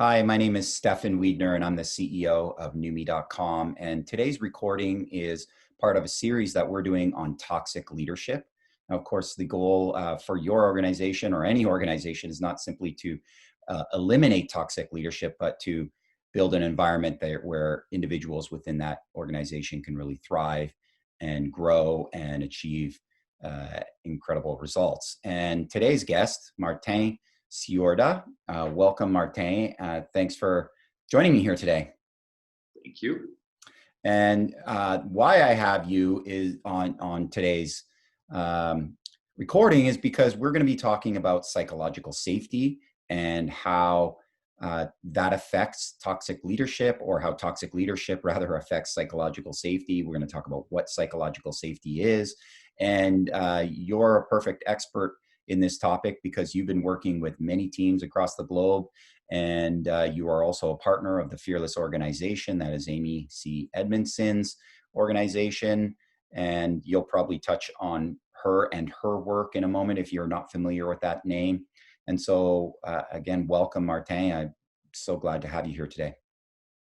Hi, my name is Stephan Wiedner, and I'm the CEO of Noomii.com. And today's recording is part of a series that we're doing on toxic leadership. Now, of course, the goal for your organization or any organization is not simply to eliminate toxic leadership, but to build an environment where individuals within that organization can really thrive and grow and achieve incredible results. And today's guest, Martijn Sjoorda. Welcome, Martijn. Thanks for joining me here today. Thank you. And why I have you is on today's recording is because we're going to be talking about psychological safety and how that affects toxic leadership, or how toxic leadership rather affects psychological safety. We're going to talk about what psychological safety is. And you're a perfect expert in this topic because you've been working with many teams across the globe, and you are also a partner of the Fearless organization, that is Amy C. Edmondson's organization, and you'll probably touch on her and her work in a moment if you're not familiar with that name. And so again, welcome, Martijn. I'm so glad to have you here today.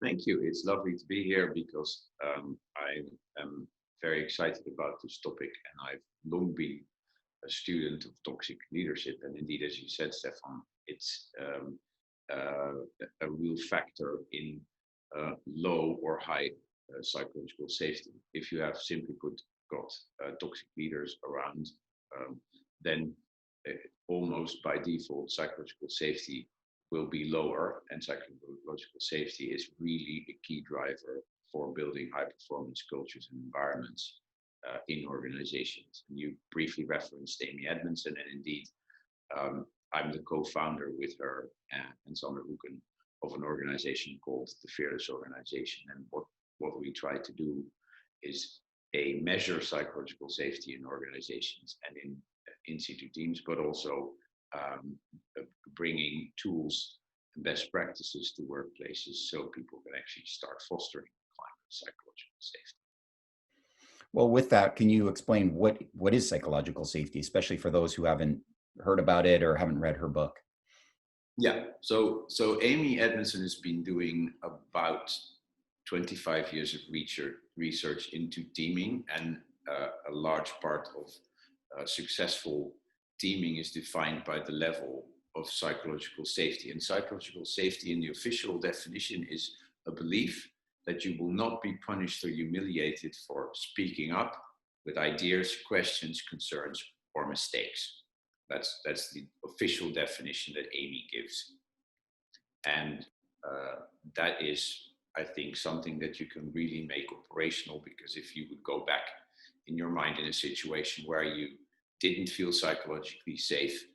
Thank you. It's lovely to be here because I am very excited about this topic, and I've long been a student of toxic leadership. And indeed, as you said, Stephan, it's a real factor in low or high psychological safety. If you have, simply put, got toxic leaders around, then almost by default, psychological safety will be lower, and psychological safety is really a key driver for building high performance cultures and environments in organizations. And you briefly referenced Amy Edmondson, and indeed, I'm the co-founder with her and Sander Hoeken of an organization called the Fearless Organization. And what we try to do is measure psychological safety in organizations and in in-situ teams, but also bringing tools and best practices to workplaces so people can actually start fostering a climate of psychological safety. Well, with that, can you explain what is psychological safety, especially for those who haven't heard about it or haven't read her book? Yeah, so Amy Edmondson has been doing about 25 years of research into teaming, and a large part of successful teaming is defined by the level of psychological safety. And psychological safety, in the official definition, is a belief that you will not be punished or humiliated for speaking up with ideas, questions, concerns, or mistakes. That's the official definition that Amy gives. And that is, I think, something that you can really make operational, because if you would go back in your mind in a situation where you didn't feel psychologically safe,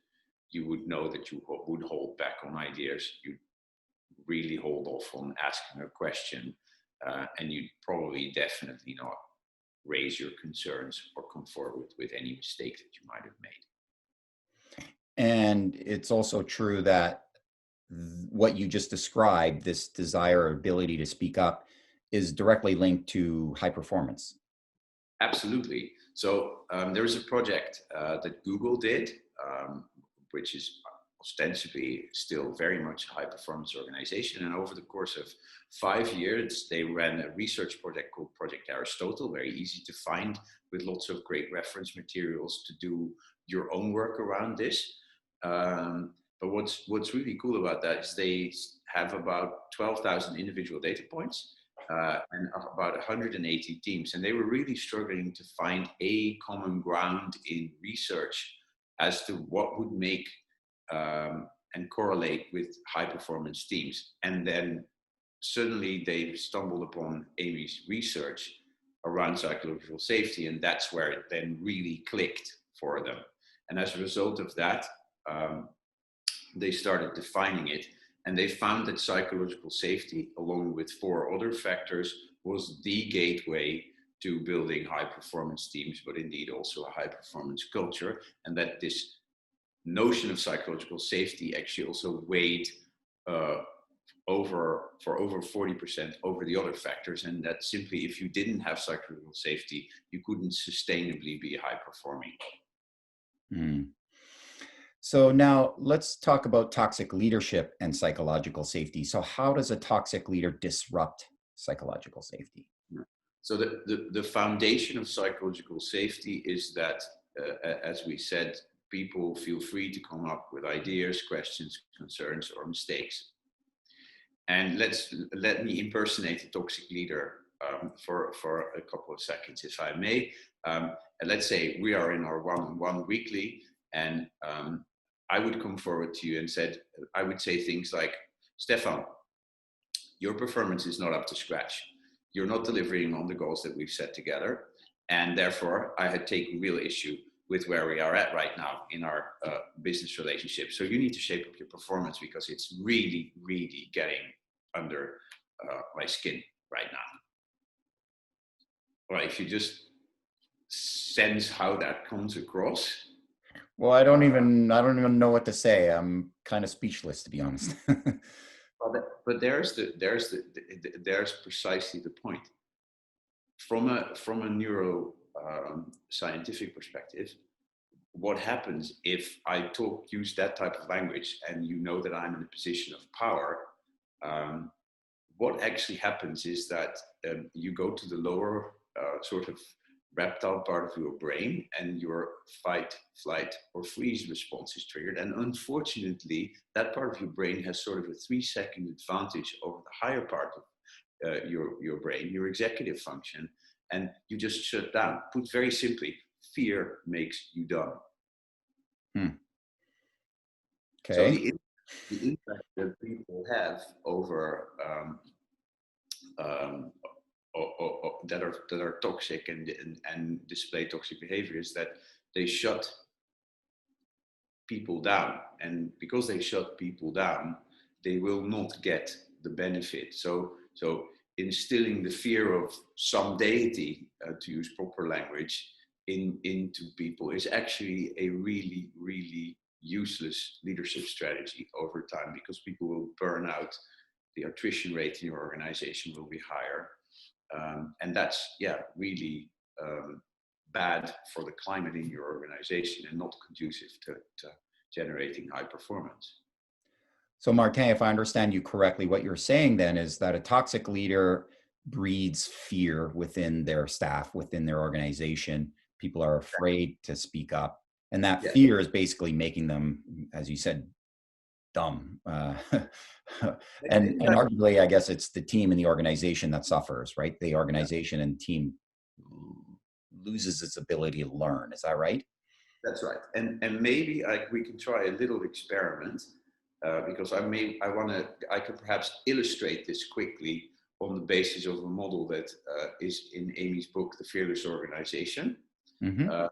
you would know that you would hold back on ideas. You'd really hold off on asking a question, and you'd probably definitely not raise your concerns or come forward with any mistake that you might have made. And it's also true that what you just described, this desire or ability to speak up, is directly linked to high performance. Absolutely. So there was a project that Google did, which is ostensibly still very much a high performance organization. And over the course of 5 years, they ran a research project called Project Aristotle, very easy to find, with lots of great reference materials to do your own work around this. But what's really cool about that is they have about 12,000 individual data points and about 180 teams. And they were really struggling to find a common ground in research as to what would make and correlate with high performance teams. And then suddenly they stumbled upon Amy's research around psychological safety, and that's where it then really clicked for them. And as a result of that, they started defining it, and they found that psychological safety, along with 4 other factors, was the gateway to building high performance teams, but indeed also a high performance culture. And that this notion of psychological safety actually also weighed over 40% over the other factors. And that simply, if you didn't have psychological safety, you couldn't sustainably be high performing. So now let's talk about toxic leadership and psychological safety. So how does a toxic leader disrupt psychological safety? So the foundation of psychological safety is that, as we said, people feel free to come up with ideas, questions, concerns, or mistakes. And let me impersonate a toxic leader for a couple of seconds, if I may. And let's say we are in our one-on-one weekly, and I would come forward to you and I would say things like, Stephan, your performance is not up to scratch. You're not delivering on the goals that we've set together. And therefore, I had taken real issue with where we are at right now in our business relationship. So you need to shape up your performance because it's really, really getting under my skin right now. Well, if you just sense how that comes across. Well, I don't even know what to say. I'm kind of speechless, to be honest. But there's precisely the point. From a neuro scientific perspective, what happens if I use that type of language, and you know that I'm in a position of power? What actually happens is that you go to the lower sort of reptile part of your brain, and your fight, flight, or freeze response is triggered. And unfortunately, that part of your brain has sort of a 3-second advantage over the higher part of your brain, your executive function, and you just shut down. Put very simply, fear makes you dumb. Okay. So the impact that people have over that are toxic and display toxic behavior is that they shut people down, and because they shut people down, they will not get the benefit. So instilling the fear of some deity, to use proper language, into people is actually a really, really useless leadership strategy over time, because people will burn out. The attrition rate in your organization will be higher. And that's, really bad for the climate in your organization and not conducive to generating high performance. So Martijn, if I understand you correctly, what you're saying then is that a toxic leader breeds fear within their staff, within their organization. People are afraid to speak up. And that fear is basically making them, as you said, dumb. And arguably, I guess it's the team and the organization that suffers, right? The organization and team loses its ability to learn. Is that right? That's right. And maybe we can try a little experiment, because I can perhaps illustrate this quickly on the basis of a model that is in Amy's book, The Fearless Organization. Mm-hmm.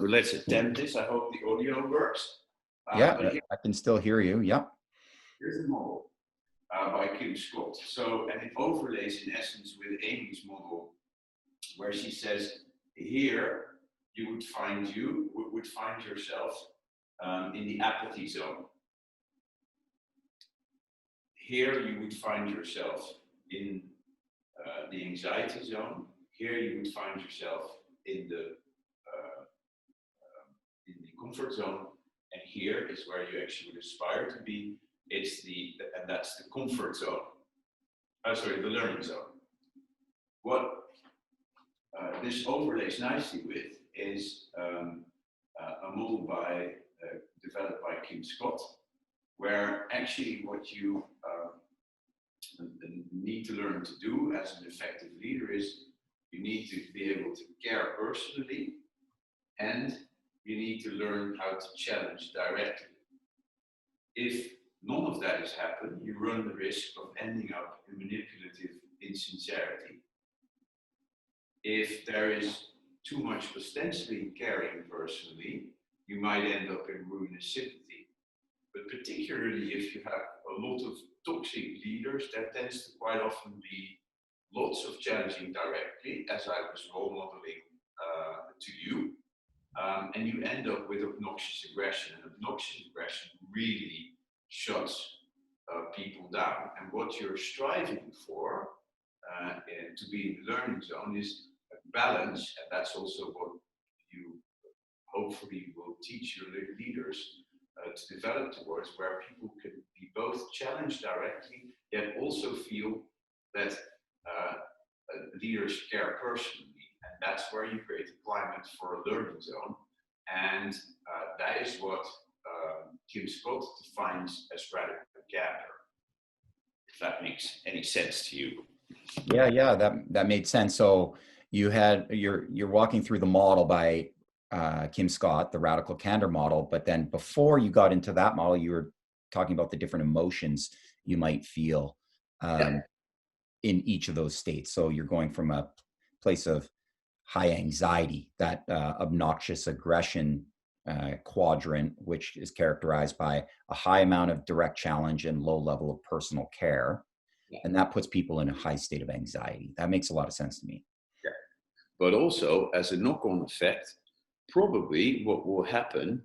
Let's attempt this. I hope the audio works. I can still hear you. Yep. Here's a model by Kim Scott. So, and it overlays in essence with Amy's model, where she says, here you would find yourself in the apathy zone. Here you would find yourself in the anxiety zone. Here you would find yourself in the comfort zone, and here is where you actually would aspire to be. And that's the comfort zone. The learning zone. What this overlays nicely with is a model developed by Kim Scott, where actually what you need to learn to do as an effective leader is you need to be able to care personally, and you need to learn how to challenge directly. If none of that has happened, you run the risk of ending up in manipulative insincerity. If there is too much ostensibly caring personally, you might end up in ruinous sympathy. But particularly if you have a lot of toxic leaders, there tends to quite often be lots of challenging directly, as I was role modeling to you. And you end up with obnoxious aggression. And obnoxious aggression really shuts people down. And what you're striving for to be in the learning zone is a balance, and that's also what you hopefully will teach your leaders, to develop towards, where people can be both challenged directly, yet also feel that leaders care personally. And that's where you create a climate for a learning zone. And that is what Kim Scott defines as radical candor. If that makes any sense to you. Yeah, that made sense. So you're walking through the model by Kim Scott, the radical candor model, but then before you got into that model, you were talking about the different emotions you might feel in each of those states. So you're going from a place of high anxiety, that obnoxious aggression quadrant, which is characterized by a high amount of direct challenge and low level of personal care. Yeah. And that puts people in a high state of anxiety. That makes a lot of sense to me. Yeah. But also, as a knock-on effect, probably what will happen,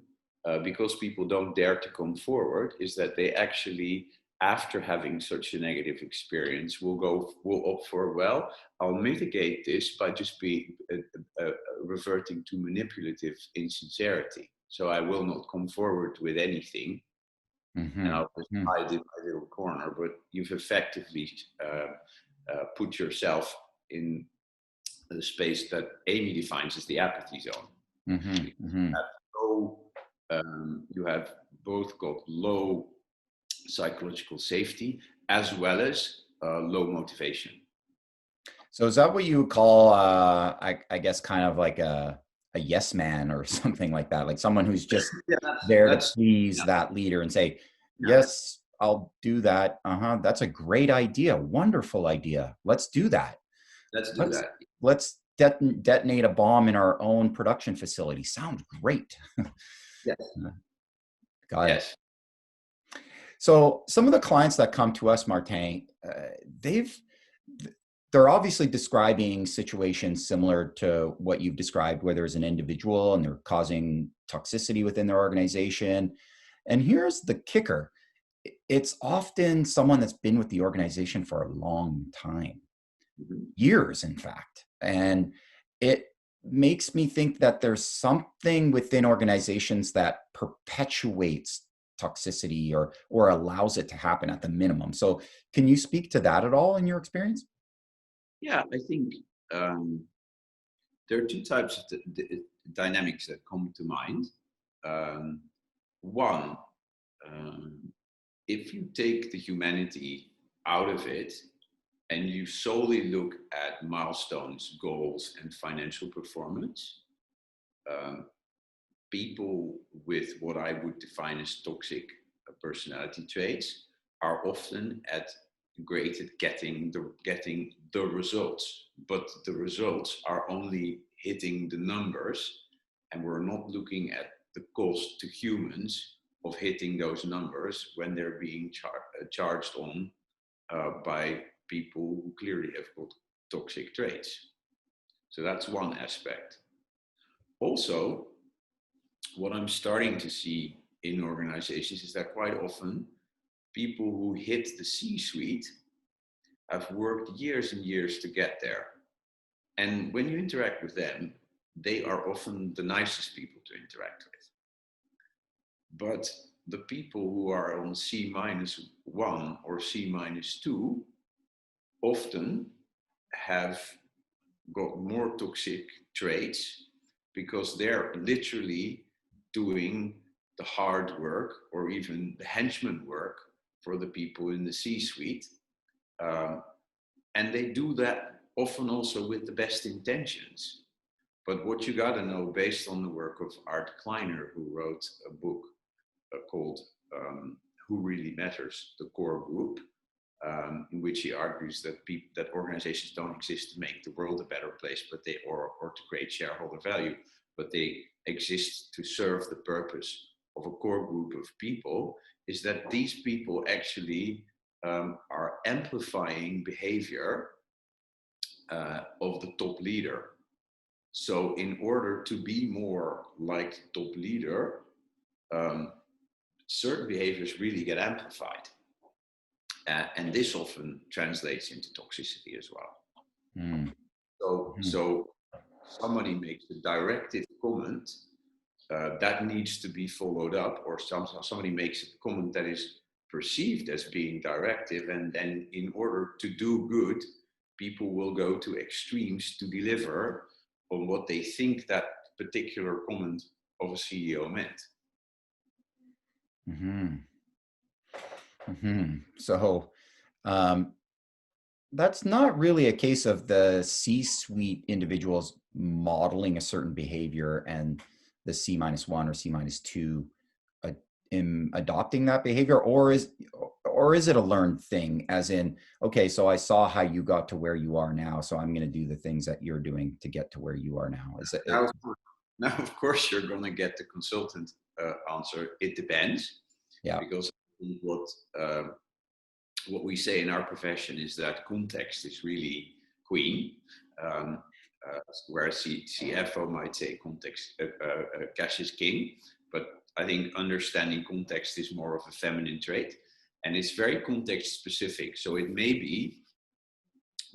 because people don't dare to come forward, is that they actually, after having such a negative experience, will opt for, well, I'll mitigate this by just reverting to manipulative insincerity. So I will not come forward with anything, and I'll just hide in my little corner. But you've effectively put yourself in the space that Amy defines as the apathy zone. You have both got low psychological safety as well as low motivation. So is that what you call, I guess, kind of like a yes man or something like that? Like someone who's just there to please that leader and say, yes, I'll do that. That's a great idea. Wonderful idea. Let's do that. Let's detonate a bomb in our own production facility. Sounds great. Yes. Got it. So some of the clients that come to us, Martijn, they're obviously describing situations similar to what you've described, where there's an individual and they're causing toxicity within their organization. And here's the kicker. It's often someone that's been with the organization for a long time, years, in fact. And it makes me think that there's something within organizations that perpetuates toxicity or allows it to happen at the minimum. So can you speak to that at all in your experience? Yeah, I think there are two types of dynamics that come to mind. One, if you take the humanity out of it and you solely look at milestones, goals, and financial performance, people with what I would define as toxic personality traits are often great at getting the results, but the results are only hitting the numbers, and we're not looking at the cost to humans of hitting those numbers when they're being charged on by people who clearly have got toxic traits. So that's one aspect. Also, what I'm starting to see in organizations is that quite often people who hit the C-suite have worked years and years to get there. And when you interact with them, they are often the nicest people to interact with. But the people who are on C-1 or C-2 often have got more toxic traits because they're literally doing the hard work or even the henchman work for the people in the C-suite. And they do that often also with the best intentions. But what you got to know, based on the work of Art Kleiner, who wrote a book called Who Really Matters, the Core Group, in which he argues that organizations don't exist to make the world a better place, but or to create shareholder value, but they exist to serve the purpose of a core group of people, is that these people actually are amplifying behavior of the top leader. So in order to be more like the top leader, certain behaviors really get amplified. And this often translates into toxicity as well. So somebody makes a directive comment that needs to be followed up, or somebody makes a comment that is perceived as being directive, and then in order to do good, people will go to extremes to deliver on what they think that particular comment of a CEO meant. Mm-hmm. Mm-hmm. So that's not really a case of the C-suite individuals modeling a certain behavior and the C-1 or C-2 adopting that behavior, or is it a learned thing, as in, okay, so I saw how you got to where you are now, so I'm going to do the things that you're doing to get to where you are now? Is it now of course you're going to get the consultant answer, it depends. Yeah. Because what we say in our profession is that context is really queen, whereas CFO might say context, cash is king. But I think understanding context is more of a feminine trait, and it's very context specific. So it may be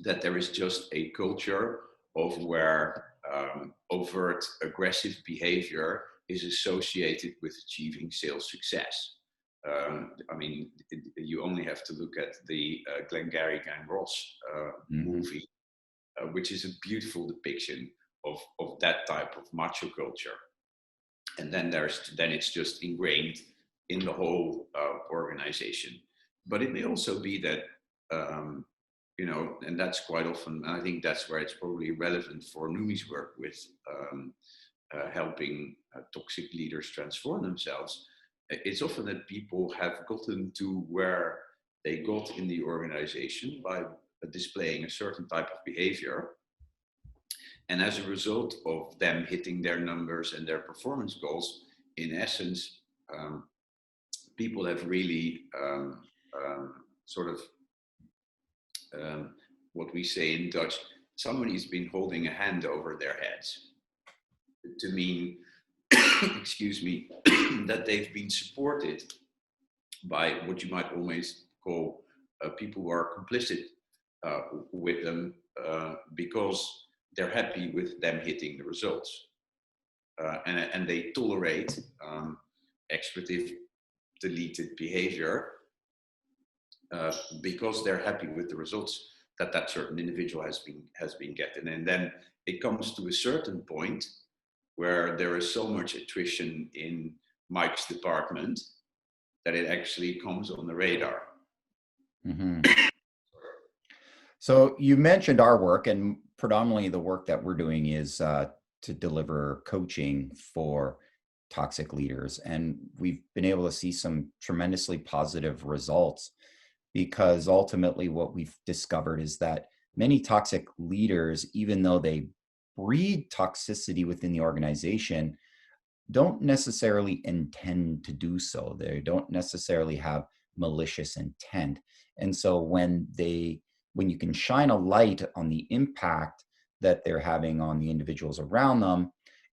that there is just a culture of where overt aggressive behavior is associated with achieving sales success. I mean, you only have to look at the Glengarry Gang Ross movie, which is a beautiful depiction of that type of macho culture. And then it's just ingrained in the whole organization. But it may also be that, and that's quite often, I think that's where it's probably relevant for Noomii's work with helping toxic leaders transform themselves. It's often that people have gotten to where they got in the organization by displaying a certain type of behavior. And as a result of them hitting their numbers and their performance goals, in essence, people have really what we say in Dutch, somebody's been holding a hand over their heads, to mean, excuse me, that they've been supported by what you might always call people who are complicit with them because they're happy with them hitting the results. And they tolerate expletive deleted behavior because they're happy with the results that certain individual has been getting. And then it comes to a certain point where there is so much attrition in Mike's department that it actually comes on the radar. Mm-hmm. So you mentioned our work, and predominantly the work that we're doing is to deliver coaching for toxic leaders. And we've been able to see some tremendously positive results, because ultimately what we've discovered is that many toxic leaders, even though they breed toxicity within the organization, don't necessarily intend to do so. They don't necessarily have malicious intent. And so when you can shine a light on the impact that they're having on the individuals around them,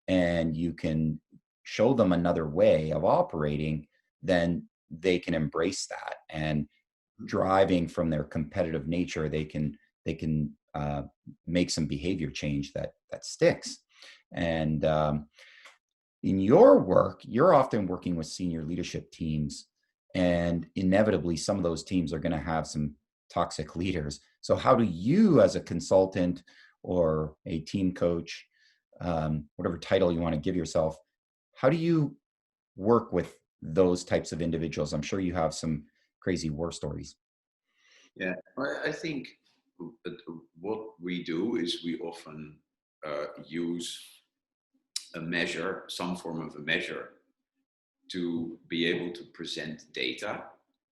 and you can show them another way of operating, then they can embrace that. And driving from their competitive nature, they can make some behavior change that sticks. And in your work, you're often working with senior leadership teams, and inevitably some of those teams are going to have some toxic leaders. So how do you, as a consultant or a team coach, whatever title you want to give yourself, how do you work with those types of individuals? I'm sure you have some crazy war stories. Yeah, I think what we do is we often use a measure, some form of a measure, to be able to present data,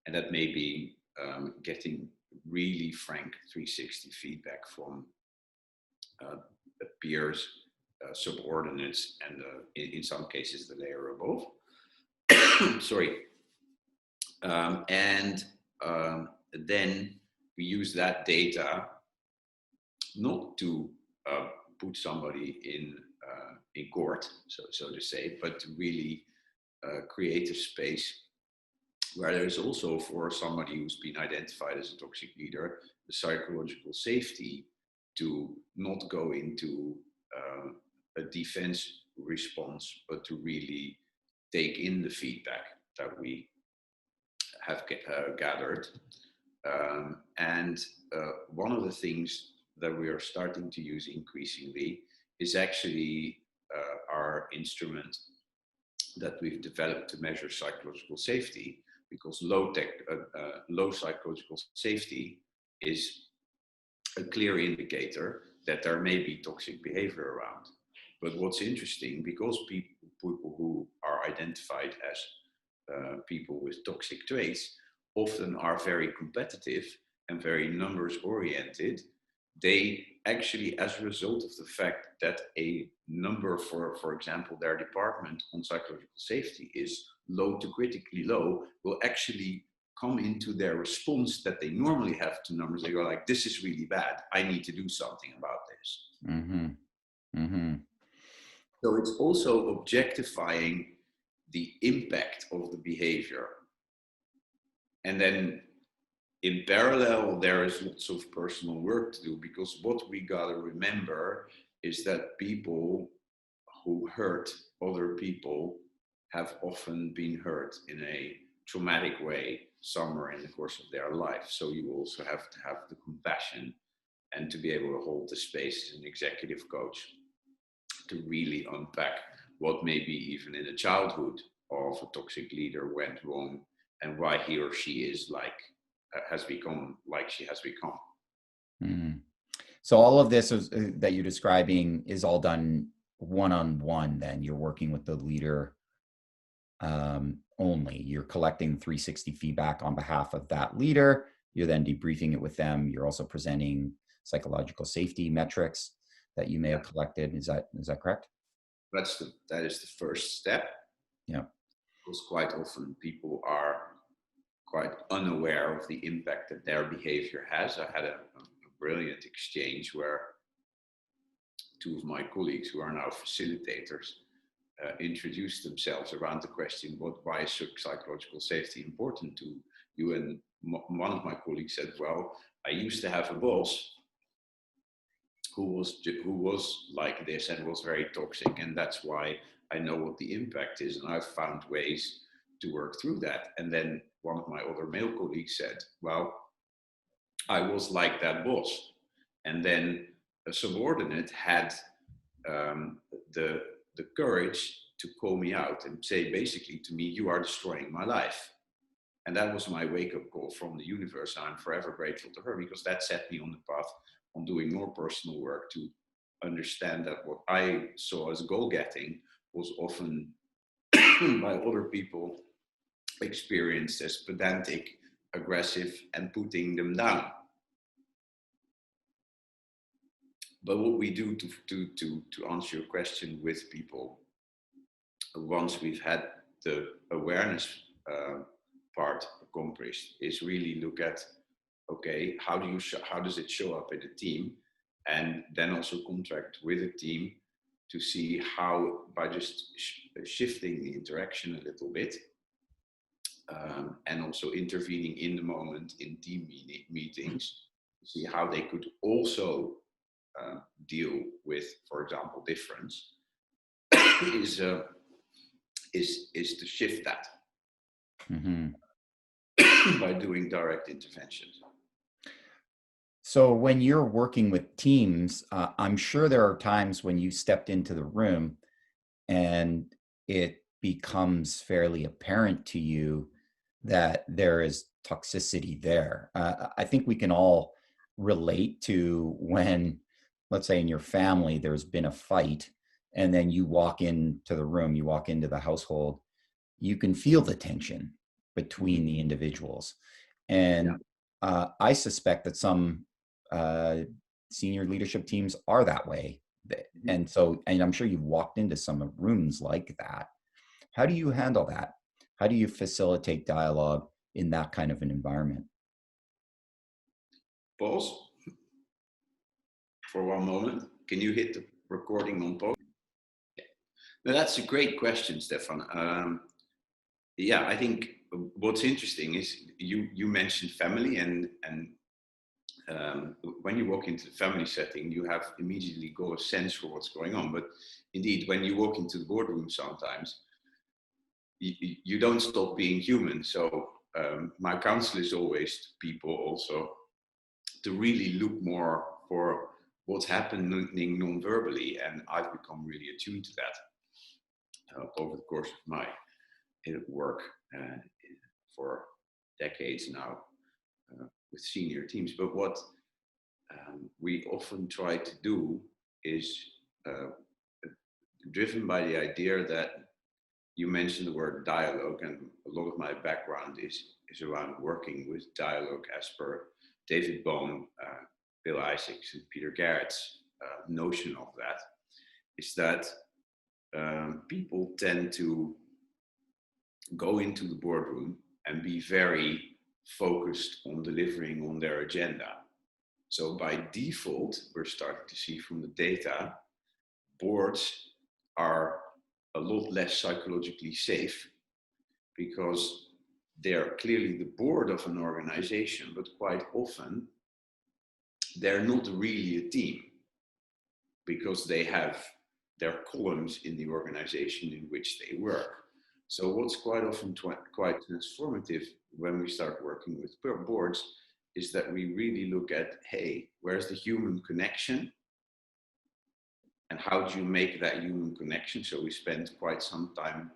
and that may be getting really frank 360 feedback from peers, subordinates, and in some cases the layer above. Sorry. And then we use that data not to put somebody in court, so to say, but to really create a space where there is also, for somebody who's been identified as a toxic leader, the psychological safety to not go into a defense response, but to really take in the feedback that we have gathered. And one of the things that we are starting to use increasingly is actually our instrument that we've developed to measure psychological safety, because low psychological safety is a clear indicator that there may be toxic behavior around. But what's interesting, because people who are identified as people with toxic traits often are very competitive and very numbers oriented, they actually, as a result of the fact that a number for example, their department on psychological safety is low to critically low, will actually come into their response that they normally have to numbers. They go like, this is really bad. I need to do something about this. Mm-hmm. Mm-hmm. So it's also objectifying the impact of the behavior. And then in parallel, there is lots of personal work to do, because what we gotta remember is that people who hurt other people have often been hurt in a traumatic way somewhere in the course of their life. So you also have to have the compassion and to be able to hold the space as an executive coach to really unpack what maybe even in the childhood of a toxic leader went wrong, and why he or she is like, has become like she has become. Mm-hmm. So all of this is, that you're describing is all done one-on-one. Then you're working with the leader only. You're collecting 360 feedback on behalf of that leader. You're then debriefing it with them. You're also presenting psychological safety metrics that you may have collected. Is that correct? That is the first step. Yeah. Because quite often people are quite unaware of the impact that their behavior has. I had a brilliant exchange where two of my colleagues, who are now facilitators, introduced themselves around the question, why is psychological safety important to you? And one of my colleagues said, well, I used to have a boss who was like this and was very toxic, and that's why I know what the impact is, and I've found ways to work through that. And then one of my other male colleagues said, well, I was like that boss. And then a subordinate had the courage to call me out and say basically to me, you are destroying my life. And that was my wake-up call from the universe. I'm forever grateful to her, because that set me on the path on doing more personal work to understand that what I saw as goal-getting was often by other people experienced as pedantic, aggressive, and putting them down. But what we do to answer your question with people, once we've had the awareness part accomplished, is really look at, okay, how does it show up in a team, and then also contract with a team to see how, by just shifting the interaction a little bit, and also intervening in the moment in team meetings, to see how they could also deal with, for example, difference, is to shift that. Mm-hmm. By doing direct interventions. So when you're working with teams, I'm sure there are times when you stepped into the room and it becomes fairly apparent to you that there is toxicity there. I think we can all relate to when, let's say in your family, there's been a fight, and then you walk into the room, you walk into the household, you can feel the tension between the individuals. And I suspect that some senior leadership teams are that way. And so, and I'm sure you've walked into some rooms like that. How do you handle that? How do you facilitate dialogue in that kind of an environment? Pause for one moment. Can you hit the recording on pause? Yeah. Now, that's a great question, Stephan. Yeah, I think what's interesting is you mentioned family, and when you walk into the family setting, you have immediately got a sense for what's going on. But indeed, when you walk into the boardroom, sometimes you don't stop being human. So my counsel is always to people also to really look more for what's happening non-verbally, and I've become really attuned to that over the course of my work for decades now with senior teams. But what we often try to do is driven by the idea that you mentioned the word dialogue, and a lot of my background is around working with dialogue as per David Bohm, Bill Isaacs, and Peter Garrett's notion of that, is that people tend to go into the boardroom and be very focused on delivering on their agenda. So by default, we're starting to see from the data, boards are a lot less psychologically safe because they're clearly the board of an organization, but quite often they're not really a team because they have their columns in the organization in which they work. So what's quite often quite transformative when we start working with boards is that we really look at, hey, where's the human connection? And how do you make that human connection? So we spend quite some time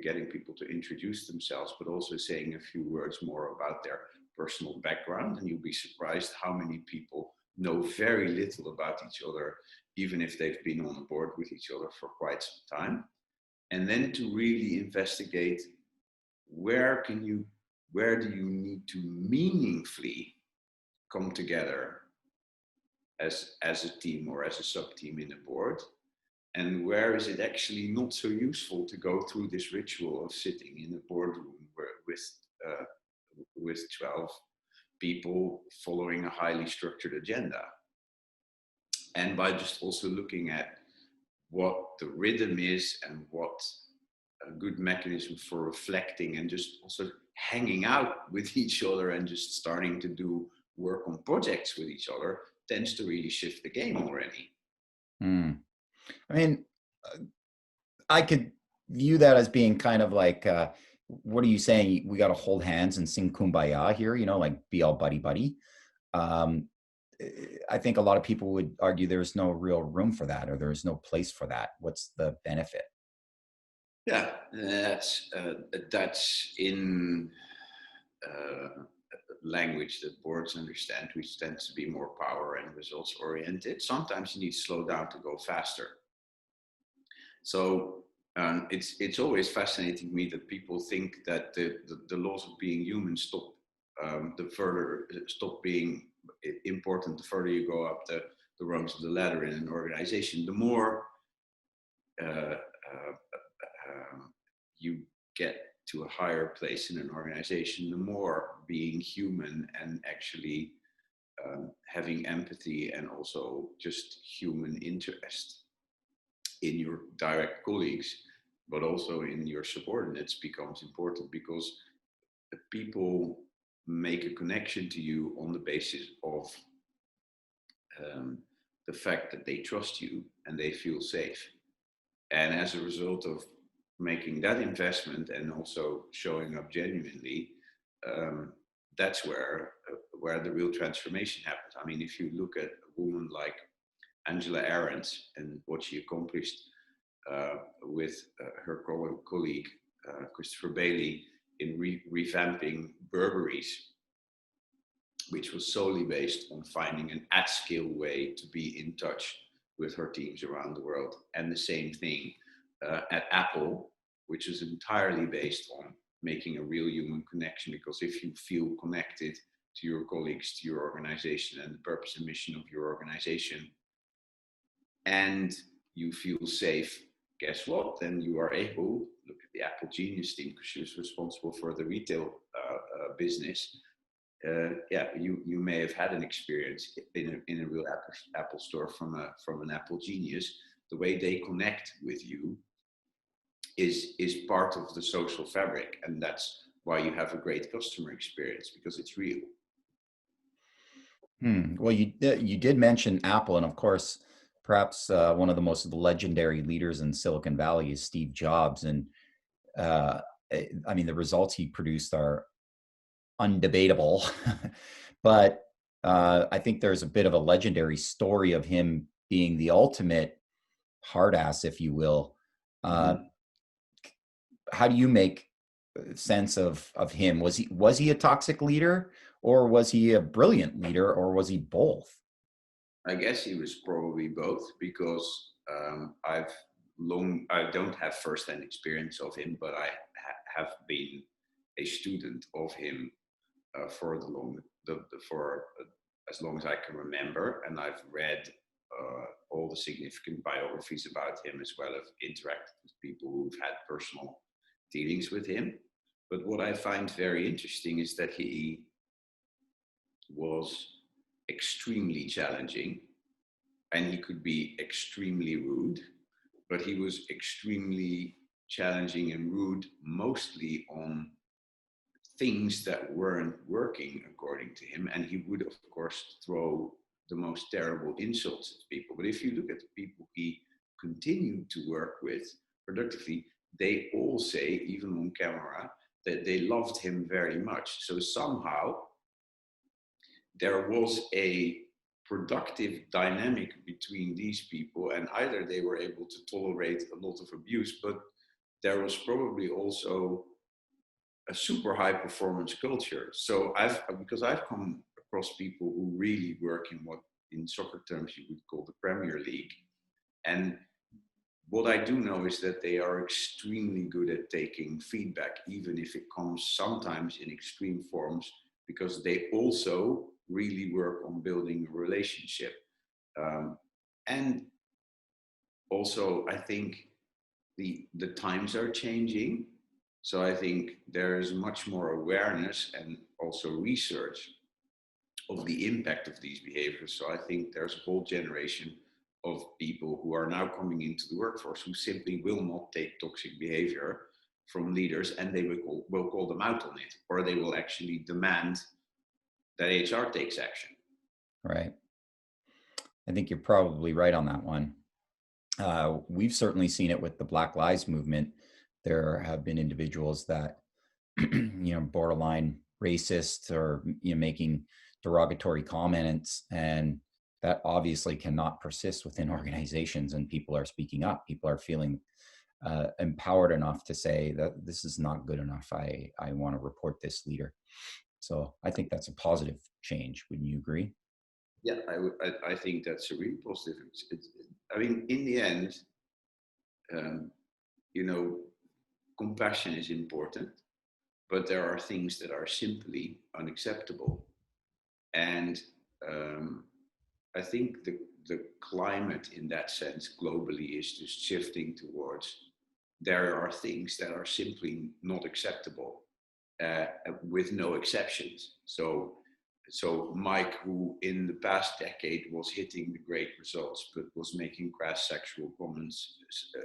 getting people to introduce themselves, but also saying a few words more about their personal background. And you'll be surprised how many people know very little about each other, even if they've been on a board with each other for quite some time. And then to really investigate where do you need to meaningfully come together as a team or as a sub-team in a board, and where is it actually not so useful to go through this ritual of sitting in a boardroom with 12 people following a highly structured agenda. And by just also looking at what the rhythm is and what a good mechanism for reflecting and just also hanging out with each other and just starting to do work on projects with each other tends to really shift the game already. I mean, I could view that as being kind of like, what are you saying? We got to hold hands and sing Kumbaya here, like be all buddy buddy. I think a lot of people would argue there's no real room for that, or there's no place for that. What's the benefit? Yeah, that's in language that boards understand, which tends to be more power and results oriented. Sometimes you need to slow down to go faster. So it's always fascinating to me that people think that the laws of being human stop being important the further you go up the rungs of the ladder in an organization. The more you get to a higher place in an organization, the more being human and actually having empathy and also just human interest in your direct colleagues, but also in your subordinates becomes important, because the people make a connection to you on the basis of the fact that they trust you and they feel safe. And as a result of making that investment and also showing up genuinely, that's where the real transformation happens. I mean, if you look at a woman like Angela Arendt and what she accomplished with her colleague Christopher Bailey in revamping Burberry's, which was solely based on finding an at-scale way to be in touch with her teams around the world. And the same thing at Apple, which is entirely based on making a real human connection, because if you feel connected to your colleagues, to your organization and the purpose and mission of your organization, and you feel safe, guess what? Then you are able, look at the Apple Genius team, because she was responsible for the retail business. You may have had an experience in a real Apple store from an Apple Genius. The way they connect with you is part of the social fabric, and that's why you have a great customer experience, because it's real. Well, you did mention Apple, and of course, perhaps one of the most legendary leaders in Silicon Valley is Steve Jobs, and uh, I mean the results he produced are undebatable. But I think there's a bit of a legendary story of him being the ultimate hard ass, if you will. Mhm. How do you make sense of him? Was he a toxic leader, or was he a brilliant leader, or was he both? I guess he was probably both because I don't have first-hand experience of him, but I have been a student of him for as long as I can remember, and I've read all the significant biographies about him as well as interacted with people who've had personal dealings with him. But what I find very interesting is that he was extremely challenging and he could be extremely rude, but he was extremely challenging and rude mostly on things that weren't working according to him. And he would, of course, throw the most terrible insults at people. But if you look at the people he continued to work with productively, they all say, even on camera, that they loved him very much. So somehow there was a productive dynamic between these people, and either they were able to tolerate a lot of abuse, but there was probably also a super high performance culture. So because I've come across people who really work in what in soccer terms you would call the Premier League, and what I do know is that they are extremely good at taking feedback, even if it comes sometimes in extreme forms, because they also really work on building a relationship. And also, I think the times are changing. So I think there is much more awareness and also research of the impact of these behaviors. So I think there's a whole generation of people who are now coming into the workforce who simply will not take toxic behavior from leaders, and they will call them out on it, or they will actually demand that HR takes action. Right. I think you're probably right on that one. We've certainly seen it with the Black Lives Movement. There have been individuals that, borderline racist or making derogatory comments, and that obviously cannot persist within organizations. And people are speaking up. People are feeling empowered enough to say that this is not good enough. I want to report this leader. So I think that's a positive change. Wouldn't you agree? Yeah, I think that's a really positive. I mean, in the end, um, you know, compassion is important, but there are things that are simply unacceptable. And um, I think the climate in that sense globally is just shifting towards there are things that are simply not acceptable uh, with no exceptions. So Mike, who in the past decade was hitting the great results, but was making crass sexual comments,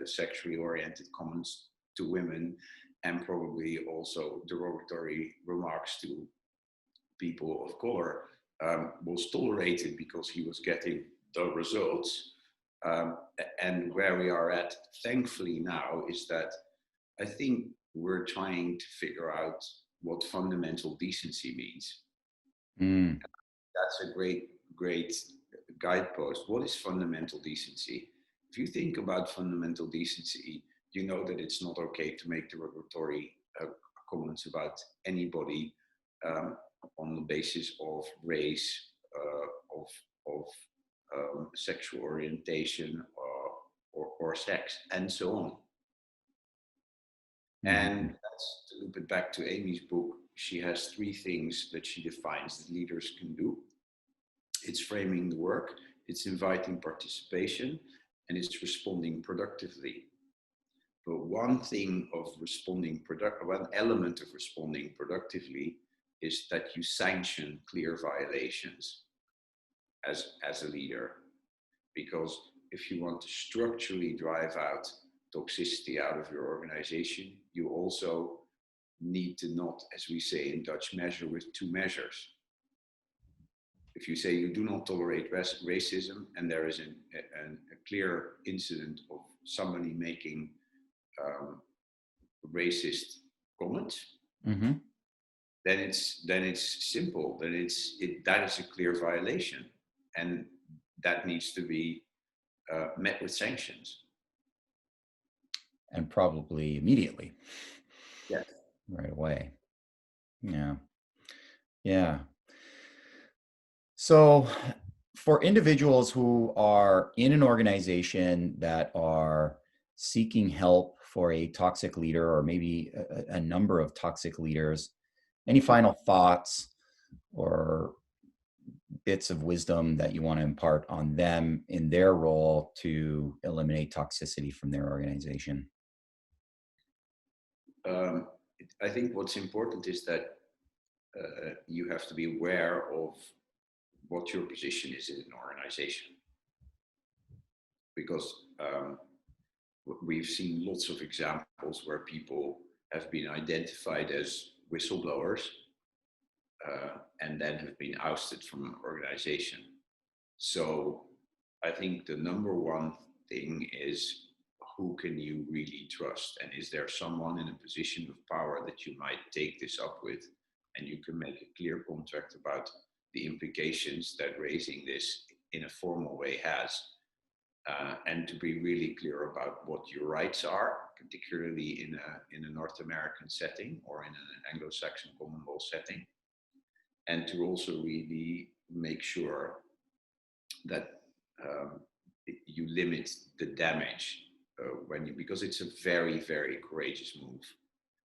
sexually oriented comments to women, and probably also derogatory remarks to people of color, was tolerated because he was getting the results. And where we are at, thankfully, now is that I think we're trying to figure out what fundamental decency means. Mm, That's a great guidepost. What is fundamental decency? If you think about fundamental decency, you know that it's not okay to make derogatory comments about anybody um, on the basis of race, of sexual orientation, or sex, and so on. And mhm. that's to loop it back to Amy's book. She has three things that she defines that leaders can do. It's framing the work, it's inviting participation, and it's responding productively. But one element of responding productively is that you sanction clear violations as a leader. Because if you want to structurally drive out toxicity out of your organization, you also need to not, as we say in Dutch, measure with two measures. if you say you do not tolerate racism, and there is a clear incident of somebody making racist comments, Mm-hmm. then it's simple. That is a clear violation, and that needs to be met with sanctions. And probably immediately. Yes. Right away. Yeah. Yeah. So for individuals who are in an organization that are seeking help for a toxic leader, or maybe a number of toxic leaders, any final thoughts or bits of wisdom that you want to impart on them in their role to eliminate toxicity from their organization? I think what's important is that you have to be aware of what your position is in an organization, because we've seen lots of examples where people have been identified as whistleblowers and then have been ousted from an organization. So I think the number one thing is, who can you really trust? And is there someone in a position of power that you might take this up with, and you can make a clear contract about the implications that raising this in a formal way has, and to be really clear about what your rights are, particularly in a North American setting or in an Anglo-Saxon common law setting, and to also really make sure that you limit the damage because it's a very, very courageous move,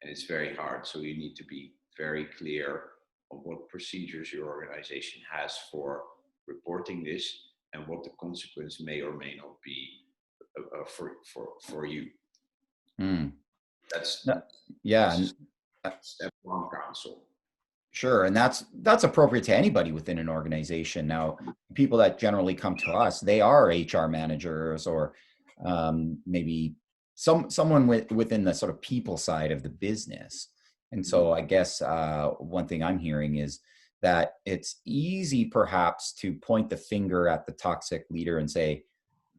and it's very hard. So you need to be very clear on what procedures your organization has for reporting this, and what the consequence may or may not be for you. Mm. That's Yeah. step one, counsel. Sure. And that's appropriate to anybody within an organization. Now, people that generally come to us, they are HR managers, or maybe someone within the sort of people side of the business. And so I guess one thing I'm hearing is that it's easy perhaps to point the finger at the toxic leader and say,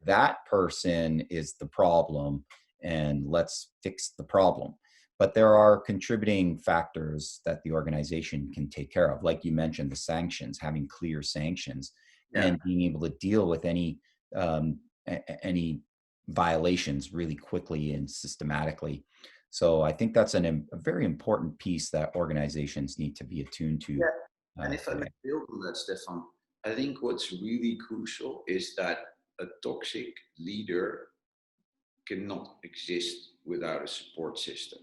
that person is the problem and let's fix the problem. But there are contributing factors that the organization can take care of. Like you mentioned, the sanctions, having clear sanctions, and being able to deal with any violations really quickly and systematically. So I think that's a very important piece that organizations need to be attuned to. Yeah. And if I may Today. build on that, Stefan, I think what's really crucial is that a toxic leader cannot exist without a support system.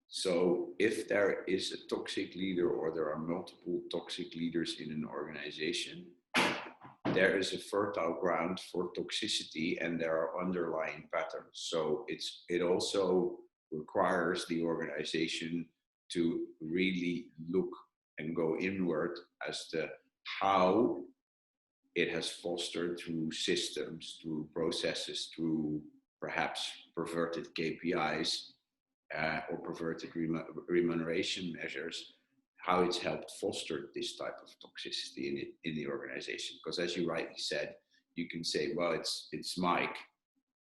So if there is a toxic leader, or there are multiple toxic leaders in an organization, there is a fertile ground for toxicity, and there are underlying patterns. So it also requires the organization to really look and go inward as to how it has fostered, through systems, through processes, through perhaps perverted KPIs, or perverted remuneration measures, how it's helped foster this type of toxicity in the organization. Because as you rightly said, you can say, well, it's Mike,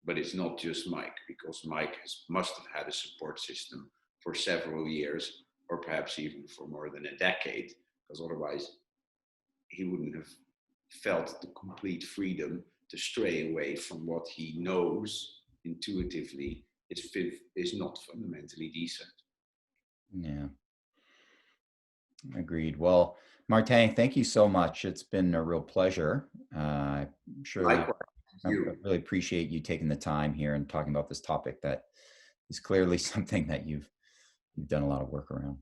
but it's not just Mike, because Mike must have had a support system for several years, or perhaps even for more than a decade, because otherwise he wouldn't have felt the complete freedom to stray away from what he knows intuitively is not fundamentally decent. Yeah. Agreed. Well, Martijn, thank you so much. It's been a real pleasure. I really appreciate you taking the time here and talking about this topic that is clearly something that you've done a lot of work around.